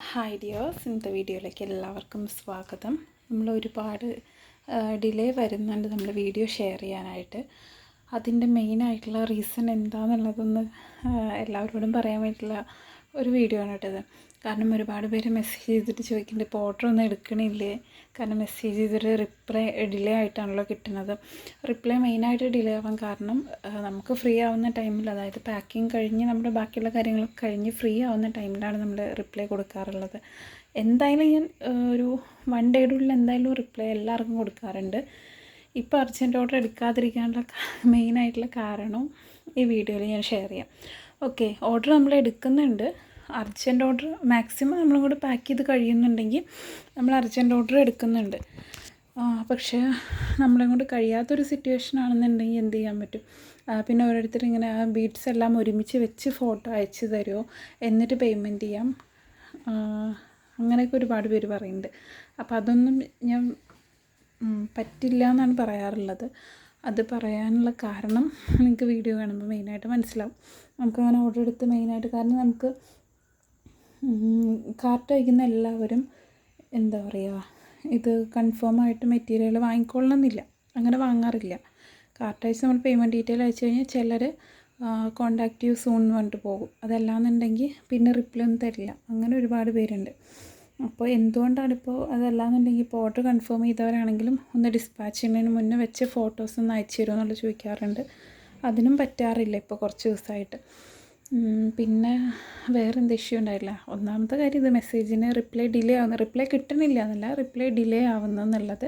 Hi dears, ഇന്നത്തെ വീഡിയോയിലേക്ക് എല്ലാവർക്കും സ്വാഗതം. നമ്മൾ ഒരുപാട് ഡിലേ വരുന്നുണ്ട് നമ്മൾ വീഡിയോ ഷെയർ ചെയ്യാനായിട്ട്. അതിൻ്റെ മെയിനായിട്ടുള്ള റീസൺ എന്താണെന്നുള്ളതൊന്ന് എല്ലാവരോടും പറയാൻ വേണ്ടിയിട്ടുള്ള ഒരു വീഡിയോ ആണ് കേട്ടത്. കാരണം ഒരുപാട് പേര് മെസ്സേജ് ചെയ്തിട്ട് ചോദിക്കുന്നുണ്ട്, ഇപ്പോൾ ഓർഡർ ഒന്നും എടുക്കണില്ലേ, കാരണം മെസ്സേജ് ചെയ്തിട്ട് റിപ്ലൈ ഡിലേ ആയിട്ടാണല്ലോ കിട്ടുന്നത്. റിപ്ലൈ മെയിനായിട്ട് ഡിലേ ആവാൻ കാരണം നമുക്ക് ഫ്രീ ആവുന്ന ടൈമിൽ, അതായത് പാക്കിങ് കഴിഞ്ഞ് നമ്മുടെ ബാക്കിയുള്ള കാര്യങ്ങളൊക്കെ കഴിഞ്ഞ് ഫ്രീ ആവുന്ന ടൈമിലാണ് നമ്മൾ റിപ്ലൈ കൊടുക്കാറുള്ളത്. എന്തായാലും ഞാൻ ഒരു 1 ഡേയുടെ ഉള്ളിൽ എന്തായാലും റിപ്ലൈ എല്ലാവർക്കും കൊടുക്കാറുണ്ട്. ഇപ്പോൾ അർജൻറ്റ് ഓർഡർ എടുക്കാതിരിക്കാനുള്ള മെയിനായിട്ടുള്ള കാരണം ഈ വീഡിയോയിൽ ഞാൻ ഷെയർ ചെയ്യാം. ഓക്കെ, ഓർഡർ നമ്മൾ എടുക്കുന്നുണ്ട്. അർജൻറ്റ് ഓർഡർ മാക്സിമം നമ്മളും കൂടെ പാക്ക് ചെയ്ത് കഴിയുന്നുണ്ടെങ്കിൽ നമ്മൾ അർജൻറ്റ് ഓർഡർ എടുക്കുന്നുണ്ട്. പക്ഷേ നമ്മളെ കൊണ്ട് കഴിയാത്തൊരു സിറ്റുവേഷൻ ആണെന്നുണ്ടെങ്കിൽ എന്ത് ചെയ്യാൻ പറ്റും? പിന്നെ ഓരോരുത്തർ ഇങ്ങനെ ബീഡ്സ് എല്ലാം ഒരുമിച്ച് വെച്ച് ഫോട്ടോ അയച്ചു തരുമോ, എന്നിട്ട് പേയ്മെൻറ്റ് ചെയ്യാം, അങ്ങനെയൊക്കെ ഒരുപാട് പേര് പറയുന്നുണ്ട്. അപ്പോൾ അതൊന്നും ഞാൻ പറ്റില്ല എന്നാണ് പറയാറുള്ളത്. അത് പറയാനുള്ള കാരണം നിങ്ങൾക്ക് വീഡിയോ കാണുമ്പോൾ മെയിനായിട്ട് മനസ്സിലാവും. നമുക്കങ്ങനെ ഓർഡർ എടുത്ത് മെയിനായിട്ട്, കാരണം നമുക്ക് കാർട്ട് അയക്കുന്ന എല്ലാവരും എന്താ പറയുക, ഇത് കൺഫേമായിട്ട് മെറ്റീരിയൽ വാങ്ങിക്കൊള്ളണമെന്നില്ല, അങ്ങനെ വാങ്ങാറില്ല. കാർട്ട് അയച്ച് നമ്മൾ പേയ്മെൻറ്റ് ഡീറ്റെയിൽ അയച്ചു കഴിഞ്ഞാൽ ചിലർ കോണ്ടാക്ട് യു സൂൺ പറഞ്ഞിട്ട് പോകും. അതല്ലാന്നുണ്ടെങ്കിൽ പിന്നെ റിപ്ലൈ ഒന്നും തരില്ല. അങ്ങനെ ഒരുപാട് പേരുണ്ട്. അപ്പോൾ എന്തുകൊണ്ടാണിപ്പോൾ അതല്ലാന്നുണ്ടെങ്കിൽ ഇപ്പോൾ ഓർഡർ കൺഫേം ചെയ്തവരാണെങ്കിലും ഒന്ന് ഡിസ്പാച്ച് ചെയ്യുന്നതിന് മുന്നേ വെച്ച് ഫോട്ടോസ് ഒന്ന് അയച്ചു തരുമോ എന്നുള്ളത് ചോദിക്കാറുണ്ട്. അതിനും പറ്റാറില്ല ഇപ്പോൾ കുറച്ച് ദിവസമായിട്ട്. പിന്നെ വേറെ എന്ത് ഇഷ്യൂ ഉണ്ടായില്ല. ഒന്നാമത്തെ കാര്യം, ഇത് മെസ്സേജിന് റിപ്ലൈ ഡിലേ ആവുന്ന, റിപ്ലൈ കിട്ടണില്ല എന്നല്ല, റിപ്ലൈ ഡിലേ ആവുന്നെന്നുള്ളത്.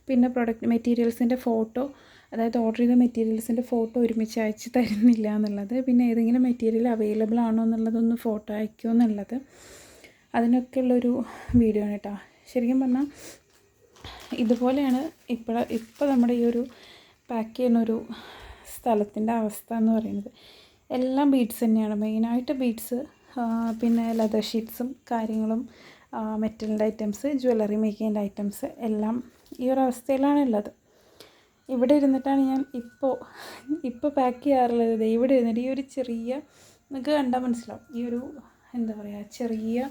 പിന്നെ പ്രൊഡക്റ്റ് മെറ്റീരിയൽസിൻ്റെ ഫോട്ടോ, അതായത് ഓർഡർ ചെയ്ത മെറ്റീരിയൽസിൻ്റെ ഫോട്ടോ ഒരുമിച്ച് അയച്ച് തരുന്നില്ല എന്നുള്ളത്. പിന്നെ ഏതെങ്കിലും മെറ്റീരിയൽ അവൈലബിൾ ആണോ എന്നുള്ളതൊന്ന് ഫോട്ടോ അയക്കുമോ എന്നുള്ളത്. അതിനൊക്കെയുള്ളൊരു വീഡിയോ ആണ് കേട്ടോ. ശരിക്കും പറഞ്ഞാൽ ഇതുപോലെയാണ് ഇപ്പോൾ നമ്മുടെ ഈ ഒരു പാക്ക് ചെയ്യുന്നൊരു സ്ഥലത്തിൻ്റെ അവസ്ഥ എന്ന് പറയുന്നത്. എല്ലാം ബീഡ്സ് തന്നെയാണ്, മെയിനായിട്ട് ബീഡ്സ്, പിന്നെ ലെതർ ഷീറ്റ്സും കാര്യങ്ങളും, മെറ്റലിൻ്റെ ഐറ്റംസ്, ജ്വല്ലറി മേക്കിങ്ങിൻ്റെ ഐറ്റംസ് എല്ലാം ഈ ഒരു അവസ്ഥയിലാണ് ഉള്ളത്. ഇവിടെ ഇരുന്നിട്ടാണ് ഞാൻ ഇപ്പോൾ പാക്ക് ചെയ്യാറുള്ളത്. ഇവിടെ ഇരുന്നിട്ട് ഈ ഒരു ചെറിയ, നിങ്ങൾക്ക് കണ്ടാൽ മനസ്സിലാവും, ഈ ഒരു എന്താ പറയുക, ചെറിയ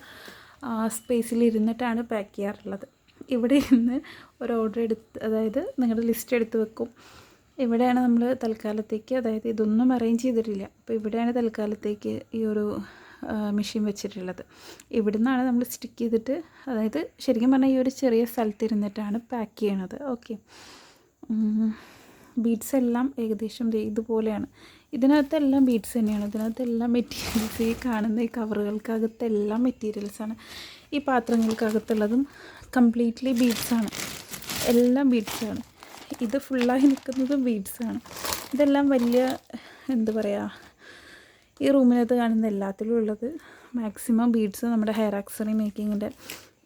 സ്പേസിൽ ഇരുന്നിട്ടാണ് പാക്ക് ചെയ്യാറുള്ളത്. ഇവിടെ ഇരുന്ന് ഒരു ഓർഡർ എടുത്ത്, അതായത് നിങ്ങളുടെ ലിസ്റ്റ് എടുത്ത് വെക്കും. ഇവിടെയാണ് നമ്മൾ തൽക്കാലത്തേക്ക്, അതായത് ഇതൊന്നും അറേഞ്ച് ചെയ്തിട്ടില്ല, അപ്പോൾ ഇവിടെയാണ് തൽക്കാലത്തേക്ക് ഈ ഒരു മെഷീൻ വെച്ചിട്ടുള്ളത്. ഇവിടെ നിന്നാണ് നമ്മൾ സ്റ്റിക്ക് ചെയ്തിട്ട്, അതായത് ശരിക്കും പറഞ്ഞാൽ ഈ ഒരു ചെറിയ സ്ഥലത്തിരുന്നിട്ടാണ് പാക്ക് ചെയ്യണത്. ഓക്കെ, ബീഡ്സ് എല്ലാം ഏകദേശം ഇതുപോലെയാണ്. ഇതിനകത്തെല്ലാം ബീഡ്സ് തന്നെയാണ്. ഇതിനകത്തെല്ലാം മെറ്റീരിയൽസ്, ഈ കാണുന്ന ഈ കവറുകൾക്കകത്തെല്ലാം മെറ്റീരിയൽസാണ്. ഈ പാത്രങ്ങൾക്കകത്തുള്ളതും കംപ്ലീറ്റ്ലി ബീഡ്സാണ്, എല്ലാം ബീഡ്സാണ്. ഇത് ഫുള്ളായി നിൽക്കുന്നതും ബീഡ്സാണ്. ഇതെല്ലാം വലിയ എന്താ പറയുക, ഈ റൂമിനകത്ത് കാണുന്ന എല്ലാത്തിലും ഉള്ളത് മാക്സിമം ബീഡ്സ് നമ്മുടെ ഹെയർ ആക്സറി മേക്കിങ്ങിൻ്റെ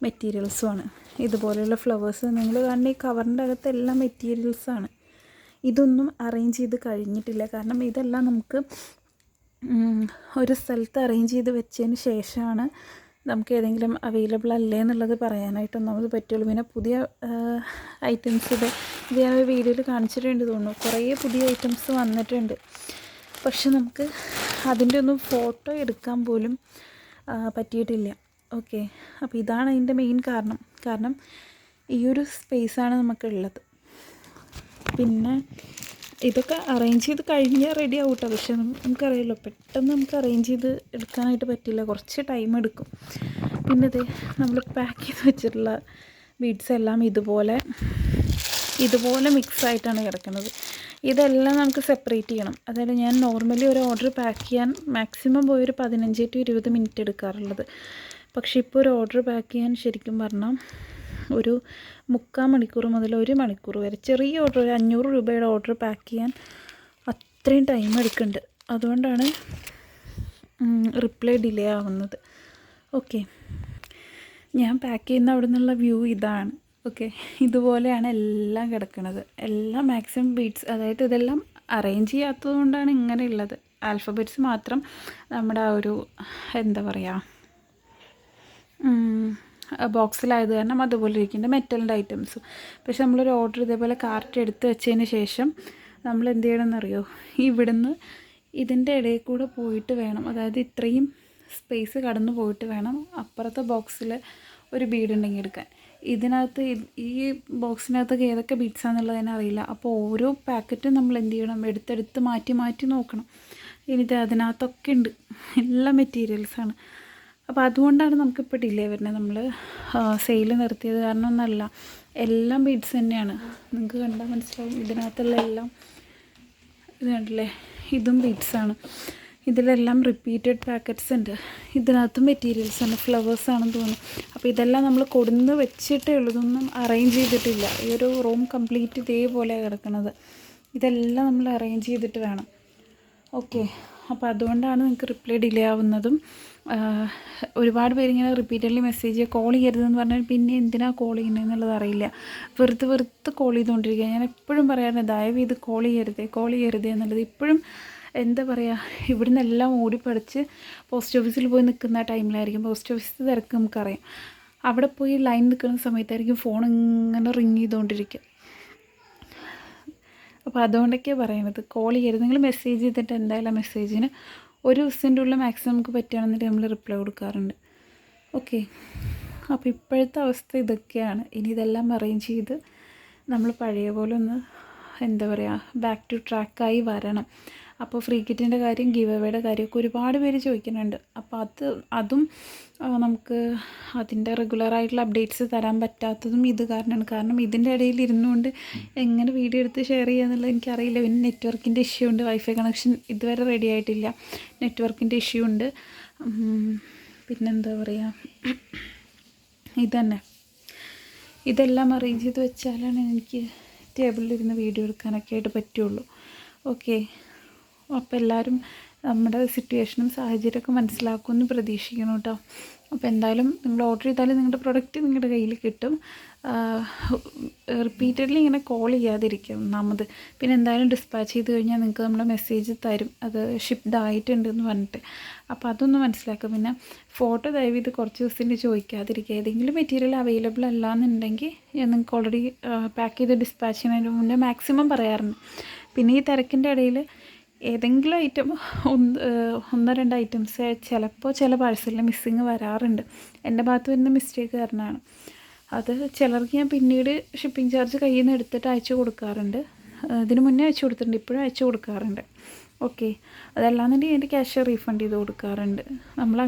മെറ്റീരിയൽസുമാണ്. ഇതുപോലെയുള്ള ഫ്ലവേഴ്സ് നിങ്ങൾ കാണുന്ന ഈ കവറിൻ്റെ അകത്തെല്ലാം മെറ്റീരിയൽസാണ്. ഇതൊന്നും അറേഞ്ച് ചെയ്ത് കഴിഞ്ഞിട്ടില്ല. കാരണം ഇതെല്ലാം നമുക്ക് ഒരു സ്ഥലത്ത് അറേഞ്ച് ചെയ്ത് വെച്ചതിന് ശേഷമാണ് നമുക്ക് ഏതെങ്കിലും അവൈലബിൾ അല്ലേ എന്നുള്ളത് പറയാനായിട്ടൊന്നാമത് പറ്റുള്ളൂ. പിന്നെ പുതിയ ഐറ്റംസ്, ഇത് ഞാൻ ഒരു വീഡിയോയിൽ കാണിച്ചിട്ടുണ്ട് തോന്നുന്നു, കുറേ പുതിയ ഐറ്റംസ് വന്നിട്ടുണ്ട്. പക്ഷെ നമുക്ക് അതിൻ്റെ ഒന്നും ഫോട്ടോ എടുക്കാൻ പോലും പറ്റിയിട്ടില്ല. ഓക്കെ, അപ്പോൾ ഇതാണ് അതിൻ്റെ മെയിൻ കാരണം ഈ ഒരു സ്പേസാണ് നമുക്കുള്ളത്. പിന്നെ ഇതൊക്കെ അറേഞ്ച് ചെയ്ത് കഴിഞ്ഞാൽ റെഡി ആവും കേട്ടോ. പക്ഷെ നമുക്കറിയാമല്ലോ, പെട്ടെന്ന് നമുക്ക് അറേഞ്ച് ചെയ്ത് എടുക്കാനായിട്ട് പറ്റില്ല, കുറച്ച് ടൈം എടുക്കും. പിന്നെ ഇത് നമ്മൾ പാക്ക് ചെയ്ത് വെച്ചിട്ടുള്ള ബീഡ്സ് എല്ലാം ഇതുപോലെ മിക്സായിട്ടാണ് കിടക്കുന്നത്. ഇതെല്ലാം നമുക്ക് സെപ്പറേറ്റ് ചെയ്യണം. അതായത് ഞാൻ നോർമലി ഒരു ഓർഡർ പാക്ക് ചെയ്യാൻ മാക്സിമം പോയി ഒരു 15 to 20 മിനിറ്റ് എടുക്കാറുള്ളത്. പക്ഷേ ഇപ്പോൾ ഒരു ഓർഡർ പാക്ക് ചെയ്യാൻ ശരിക്കും പറഞ്ഞാൽ ഒരു 3/4 മണിക്കൂർ മുതൽ 1 മണിക്കൂർ വരെ, ചെറിയ ഓർഡർ, ഒരു 500 രൂപയുടെ ഓർഡർ പാക്ക് ചെയ്യാൻ അത്രയും ടൈം എടുക്കുന്നുണ്ട്. അതുകൊണ്ടാണ് റിപ്ലൈ ഡിലേ ആവുന്നത്. ഓക്കെ, ഞാൻ പാക്ക് ചെയ്യുന്ന അവിടെ നിന്നുള്ള വ്യൂ ഇതാണ്. ഓക്കെ, ഇതുപോലെയാണ് എല്ലാം കിടക്കുന്നത്. എല്ലാം മാക്സിമം ബീഡ്സ്, അതായത് ഇതെല്ലാം അറേഞ്ച് ചെയ്യാത്തത് കൊണ്ടാണ് ഇങ്ങനെയുള്ളത്. ആൽഫബറ്റ്സ് മാത്രം നമ്മുടെ ആ ഒരു എന്താ പറയുക, ബോക്സിലായത് കാരണം അതുപോലെ ഇരിക്കുന്നുണ്ട്, മെറ്റലിൻ്റെ ഐറ്റംസും. പക്ഷെ നമ്മളൊരു ഓർഡർ ഇതേപോലെ കാർട്ട് എടുത്ത് വെച്ചതിന് ശേഷം നമ്മൾ എന്ത് ചെയ്യണമെന്നറിയോ, ഇവിടുന്ന് ഇതിൻ്റെ ഇടയിൽ കൂടെ പോയിട്ട് വേണം, അതായത് ഇത്രയും സ്പേസ് കടന്നു പോയിട്ട് വേണം അപ്പുറത്തെ ബോക്സിൽ ഒരു ബീഡ് ഉണ്ടെങ്കിൽ എടുക്കാൻ. ഇതിനകത്ത് ഈ ബോക്സിനകത്തൊക്കെ ഏതൊക്കെ ബീഡ്സാണെന്നുള്ളത് തന്നെ അറിയില്ല. അപ്പോൾ ഓരോ പാക്കറ്റും നമ്മൾ എന്ത് ചെയ്യണം, എടുത്തെടുത്ത് മാറ്റി മാറ്റി നോക്കണം. ഇനിയിത് അതിനകത്തൊക്കെ ഉണ്ട്, എല്ലാ മെറ്റീരിയൽസാണ്. അപ്പോൾ അതുകൊണ്ടാണ് നമുക്കിപ്പോൾ ഡിലേ വരുന്നത്. നമ്മൾ സെയിൽ നിർത്തിയത് കാരണം ഒന്നല്ല, എല്ലാം ബീഡ്സ് തന്നെയാണ്. നിങ്ങൾക്ക് കണ്ടാൽ മനസ്സിലാവും. ഇതിനകത്തുള്ള എല്ലാം ഇത് കണ്ടില്ലേ, ഇതും ബീഡ്സാണ്. ഇതിലെല്ലാം റിപ്പീറ്റഡ് പാക്കറ്റ്സ് ഉണ്ട്. ഇതിനകത്ത് മെറ്റീരിയൽസ് ഉണ്ട്, ഫ്ലവേഴ്സാണെന്ന് തോന്നുന്നു. അപ്പോൾ ഇതെല്ലാം നമ്മൾ കൊടുന്ന് വെച്ചിട്ടേ ഉള്ളൂ, ഇതൊന്നും അറേഞ്ച് ചെയ്തിട്ടില്ല. ഈ ഒരു റൂം കംപ്ലീറ്റ് ഇതേപോലെയാണ് കിടക്കുന്നത്. ഇതെല്ലാം നമ്മൾ അറേഞ്ച് ചെയ്തിട്ട് വേണം. ഓക്കെ, അപ്പോൾ അതുകൊണ്ടാണ് നിങ്ങൾക്ക് റിപ്ലൈ ഡിലേ ആവുന്നതും. ഒരുപാട് പേരിങ്ങനെ റിപ്പീറ്റഡ്ലി മെസ്സേജ് കോൾ ചെയ്യരുതെന്ന് പറഞ്ഞാൽ പിന്നെ എന്തിനാണ് കോൾ ചെയ്യുന്നതെന്നുള്ളത് അറിയില്ല. വെറുതെ കോൾ ചെയ്തുകൊണ്ടിരിക്കുക. ഞാൻ എപ്പോഴും പറയാറുണ്ട്, ദയവ് ഇത് കോൾ ചെയ്യരുതേ എന്നുള്ളത്. ഇപ്പോഴും എന്താ പറയുക, ഇവിടുന്ന് എല്ലാം ഓടിപ്പടിച്ച് പോസ്റ്റ് ഓഫീസിൽ പോയി നിൽക്കുന്ന ടൈമിലായിരിക്കും. പോസ്റ്റ് ഓഫീസിൽ തിരക്ക് നമുക്കറിയാം. അവിടെ പോയി ലൈൻ നിൽക്കുന്ന സമയത്തായിരിക്കും ഫോൺ ഇങ്ങനെ റിങ് ചെയ്തുകൊണ്ടിരിക്കുക. അപ്പോൾ അതുകൊണ്ടൊക്കെയാണ് പറയണത്, കോൾ ചെയ്യരുത്. നിങ്ങൾ മെസ്സേജ് ചെയ്തിട്ട് എന്തായാലും മെസ്സേജിന് ഒരു ദിവസത്തിൻ്റെ ഉള്ളിൽ മാക്സിമം നമുക്ക് പറ്റുകയാണെന്നിട്ട് നമ്മൾ റിപ്ലൈ കൊടുക്കാറുണ്ട്. ഓക്കെ, അപ്പോൾ ഇപ്പോഴത്തെ അവസ്ഥ ഇതൊക്കെയാണ്. ഇനി ഇതെല്ലാം അറേഞ്ച് ചെയ്ത് നമ്മൾ പഴയ പോലെ ഒന്ന് എന്താ പറയുക, ബാക്ക് ടു ട്രാക്കായി വരണം. അപ്പോൾ ഫ്രീ കിറ്റിൻ്റെ കാര്യം, ഗിവ് അവേയുടെ കാര്യമൊക്കെ ഒരുപാട് പേര് ചോദിക്കുന്നുണ്ട്. അപ്പോൾ അതും നമുക്ക് അതിൻ്റെ റെഗുലറായിട്ടുള്ള അപ്ഡേറ്റ്സ് തരാൻ പറ്റാത്തതും ഇത് കാരണമാണ്. കാരണം ഇതിൻ്റെ ഇടയിൽ ഇരുന്നുകൊണ്ട് എങ്ങനെ വീഡിയോ എടുത്ത് ഷെയർ ചെയ്യുക എന്നുള്ളത് എനിക്കറിയില്ല. പിന്നെ നെറ്റ്വർക്കിൻ്റെ ഇഷ്യൂ ഉണ്ട്, വൈഫൈ കണക്ഷൻ ഇതുവരെ റെഡി ആയിട്ടില്ല, നെറ്റ്വർക്കിൻ്റെ ഇഷ്യൂ ഉണ്ട്. പിന്നെന്താ പറയുക, ഇതന്നെ, ഇതെല്ലാം അറേഞ്ച് ചെയ്ത് വെച്ചാലാണ് എനിക്ക് ടേബിളിലിരുന്ന് വീഡിയോ എടുക്കാനൊക്കെ ആയിട്ട് പറ്റുള്ളൂ. ഓക്കെ, അപ്പോൾ എല്ലാവരും നമ്മുടെ സിറ്റുവേഷനും സാഹചര്യമൊക്കെ മനസ്സിലാക്കുമെന്ന് പ്രതീക്ഷിക്കണം കേട്ടോ. അപ്പോൾ എന്തായാലും നിങ്ങൾ ഓർഡർ ചെയ്താലും നിങ്ങളുടെ പ്രൊഡക്റ്റ് നിങ്ങളുടെ കയ്യിൽ കിട്ടും. റിപ്പീറ്റഡ്ലി ഇങ്ങനെ കോൾ ചെയ്യാതിരിക്കുക ഒന്നാമത്. പിന്നെ എന്തായാലും ഡിസ്പാച്ച് ചെയ്ത് കഴിഞ്ഞാൽ നിങ്ങൾക്ക് നമ്മുടെ മെസ്സേജ് തരും, അത് ഷിപ്ഡ് ആയിട്ടുണ്ടെന്ന് പറഞ്ഞിട്ട്. അപ്പോൾ അതൊന്ന് മനസ്സിലാക്കുക. പിന്നെ ഫോട്ടോ ദയവീത് കുറച്ച് ദിവസത്തിന് ചോദിക്കാതിരിക്കുക. ഏതെങ്കിലും മെറ്റീരിയൽ അവൈലബിൾ അല്ല എന്നുണ്ടെങ്കിൽ നിങ്ങൾക്ക് ഓൾറെഡി പാക്ക് ചെയ്ത് ഡിസ്പാച്ച് ചെയ്യുന്നതിന് മുന്നേ മാക്സിമം പറയാറുണ്ട്. പിന്നെ ഈ തിരക്കിൻ്റെ ഇടയിൽ ഏതെങ്കിലും ഐറ്റം ഒന്നോ രണ്ടോ ഐറ്റംസ് ചിലപ്പോൾ ചില പാഴ്സലിൽ മിസ്സിങ് വരാറുണ്ട്. എൻ്റെ ഭാഗത്ത് വരുന്ന മിസ്റ്റേക്ക് കാരണമാണ്. അത് ചിലർക്ക് ഞാൻ പിന്നീട് ഷിപ്പിംഗ് ചാർജ് കയ്യിൽ നിന്ന് എടുത്തിട്ട് അയച്ചു കൊടുക്കാറുണ്ട്. ഇതിന് മുന്നേ അയച്ചു കൊടുത്തിട്ടുണ്ട്, ഇപ്പോഴും അയച്ചു കൊടുക്കാറുണ്ട്. ഓക്കെ, അതല്ലാന്നുണ്ടെങ്കിൽ എൻ്റെ ക്യാഷ് റീഫണ്ട് ചെയ്ത് കൊടുക്കാറുണ്ട്. നമ്മളെ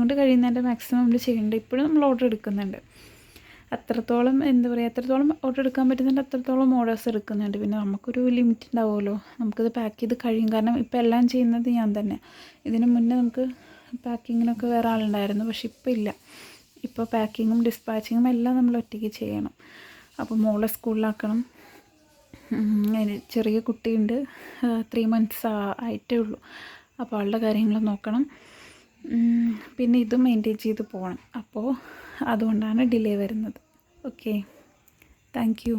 കൊണ്ട് കഴിയുന്നതിൻ്റെ മാക്സിമം നമ്മൾ ചെയ്യുന്നുണ്ട്. ഇപ്പോഴും നമ്മൾ ഓർഡർ എടുക്കുന്നുണ്ട്. അത്രത്തോളം എന്താ പറയുക, എത്രത്തോളം ഓർഡർ എടുക്കാൻ പറ്റുന്നുണ്ട് അത്രത്തോളം ഓർഡേഴ്സ് എടുക്കുന്നുണ്ട്. പിന്നെ നമുക്കൊരു ലിമിറ്റ് ഉണ്ടാവുമല്ലോ, നമുക്കിത് പാക്ക് ചെയ്ത് കഴിയും. കാരണം ഇപ്പോൾ എല്ലാം ചെയ്യുന്നത് ഞാൻ തന്നെ. ഇതിന് മുന്നേ നമുക്ക് പാക്കിങ്ങിനൊക്കെ വേറെ ആളുണ്ടായിരുന്നു, പക്ഷെ ഇപ്പോൾ ഇല്ല. ഇപ്പോൾ പാക്കിങ്ങും ഡിസ്പാച്ചിങ്ങും എല്ലാം നമ്മൾ ഒറ്റയ്ക്ക് ചെയ്യണം. അപ്പോൾ മോളെ സ്കൂളിലാക്കണം, ചെറിയ കുട്ടിയുണ്ട്, 3 months ആയിട്ടേ ഉള്ളൂ. അപ്പോൾ അവളുടെ കാര്യങ്ങൾ നോക്കണം. പിന്നെ ഇത് മെയിൻറ്റെയിൻ ചെയ്ത് പോകണം. അപ്പോൾ അതുകൊണ്ടാണ് ഡിലേ വരുന്നത്. Okay, thank you.